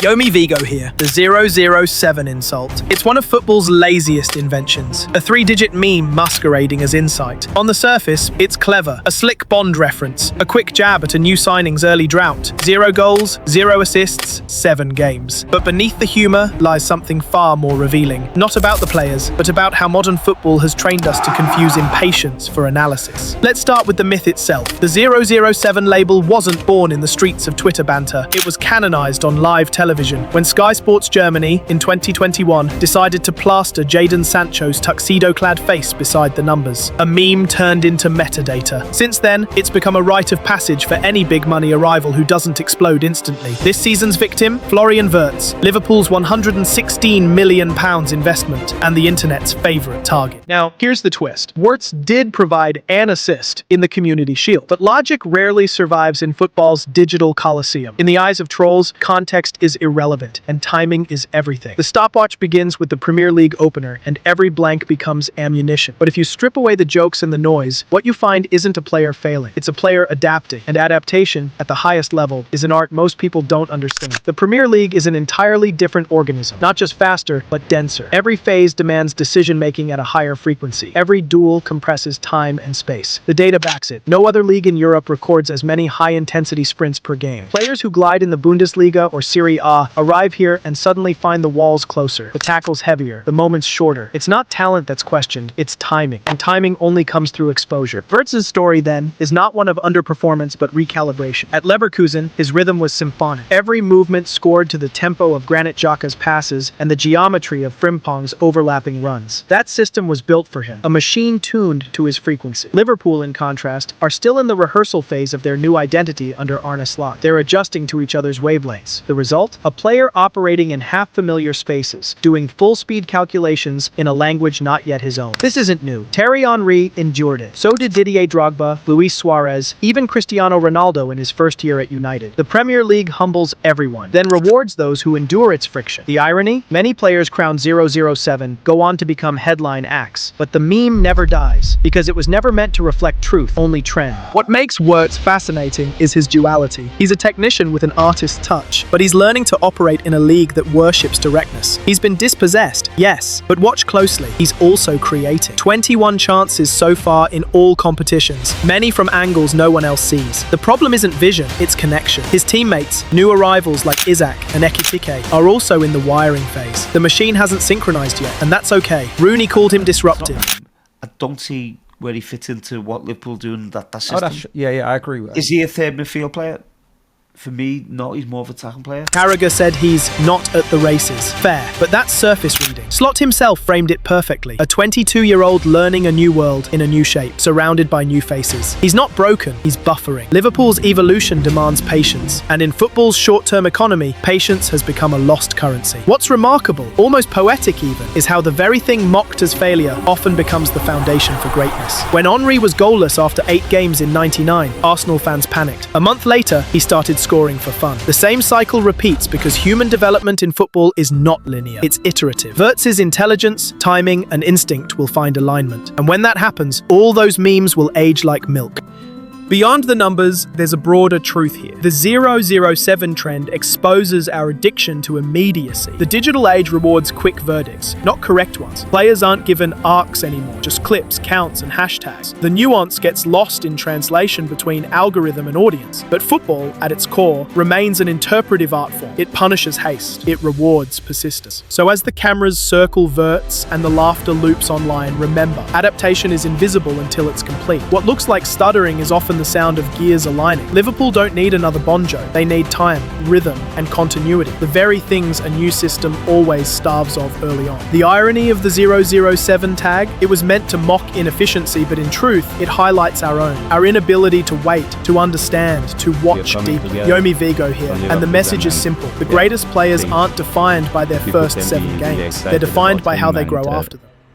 Yomi Vigo here, the 007 insult. It's one of football's laziest inventions, a 3-digit meme masquerading as insight. On the surface, it's clever, a slick Bond reference, a quick jab at a new signing's early drought. 0 goals, 0 assists, 7 games. But beneath the humor lies something far more revealing. Not about the players, but about how modern football has trained us to confuse impatience for analysis. Let's start with the myth itself. The 007 label wasn't born in the streets of Twitter banter. It was canonized on live television when Sky Sports Germany, in 2021, decided to plaster Jadon Sancho's tuxedo-clad face beside the numbers. A meme turned into metadata. Since then, it's become a rite of passage for any big-money arrival who doesn't explode instantly. This season's victim, Florian Wirtz, Liverpool's £116 million investment, and the internet's favourite target. Now, here's the twist. Wirtz did provide an assist in the Community Shield, but logic rarely survives in football's digital coliseum. In the eyes of trolls, context is irrelevant, and timing is everything. The stopwatch begins with the Premier League opener, and every blank becomes ammunition. But if you strip away the jokes and the noise, what you find isn't a player failing. It's a player adapting, and adaptation, at the highest level, is an art most people don't understand. The Premier League is an entirely different organism, not just faster, but denser. Every phase demands decision-making at a higher frequency. Every duel compresses time and space. The data backs it. No other league in Europe records as many high-intensity sprints per game. Players who glide in the Bundesliga or Serie A arrive here and suddenly find the walls closer, the tackles heavier, the moments shorter. It's not talent that's questioned, it's timing, and timing only comes through exposure. Wirtz's story, then, is not one of underperformance but recalibration. At Leverkusen, his rhythm was symphonic. Every movement scored to the tempo of Granit Xhaka's passes and the geometry of Frimpong's overlapping runs. That system was built for him, a machine tuned to his frequency. Liverpool, in contrast, are still in the rehearsal phase of their new identity under Arne Slot. They're adjusting to each other's wavelengths. The result? A player operating in half-familiar spaces, doing full-speed calculations in a language not yet his own. This isn't new. Thierry Henry endured it. So did Didier Drogba, Luis Suarez, even Cristiano Ronaldo in his first year at United. The Premier League humbles everyone, then rewards those who endure its friction. The irony? Many players crowned 007 go on to become headline acts, but the meme never dies, because it was never meant to reflect truth, only trend. What makes Wirtz fascinating is his duality. He's a technician with an artist's touch, but he's learning to operate in a league that worships directness. He's been dispossessed, yes, but watch closely. He's also creating. 21 chances so far in all competitions, many from angles no one else sees. The problem isn't vision, it's connection. His teammates, new arrivals like Isaac and Ekitike, are also in the wiring phase. The machine hasn't synchronized yet, and that's okay. Rooney called him disruptive. I don't see where he fits into what Liverpool do in that system. Yeah, I agree with that. Is he a third midfield player? For me, no, he's more of a attacking player. Carragher said he's not at the races. Fair, but that's surface reading. Slot himself framed it perfectly. A 22-year-old learning a new world in a new shape, surrounded by new faces. He's not broken, he's buffering. Liverpool's evolution demands patience, and in football's short-term economy, patience has become a lost currency. What's remarkable, almost poetic even, is how the very thing mocked as failure often becomes the foundation for greatness. When Henry was goalless after 8 games in '99, Arsenal fans panicked. A month later, he started scoring for fun. The same cycle repeats because human development in football is not linear. It's iterative. Wirtz's intelligence, timing, and instinct will find alignment. And when that happens, all those memes will age like milk. Beyond the numbers, there's a broader truth here. The 007 trend exposes our addiction to immediacy. The digital age rewards quick verdicts, not correct ones. Players aren't given arcs anymore, just clips, counts, and hashtags. The nuance gets lost in translation between algorithm and audience. But football, at its core, remains an interpretive art form. It punishes haste. It rewards persistence. So as the cameras circle Wirtz and the laughter loops online, remember, adaptation is invisible until it's complete. What looks like stuttering is often the sound of gears aligning. Liverpool don't need another Bonjo. They need time, rhythm, and continuity. The very things a new system always starves of early on. The irony of the 007 tag, it was meant to mock inefficiency, but in truth, it highlights our own. Our inability to wait, to understand, to watch deeply. Yomi Vigo here, and the message is simple. The greatest players aren't defined by their first 7 games. They're defined by how they grow after them.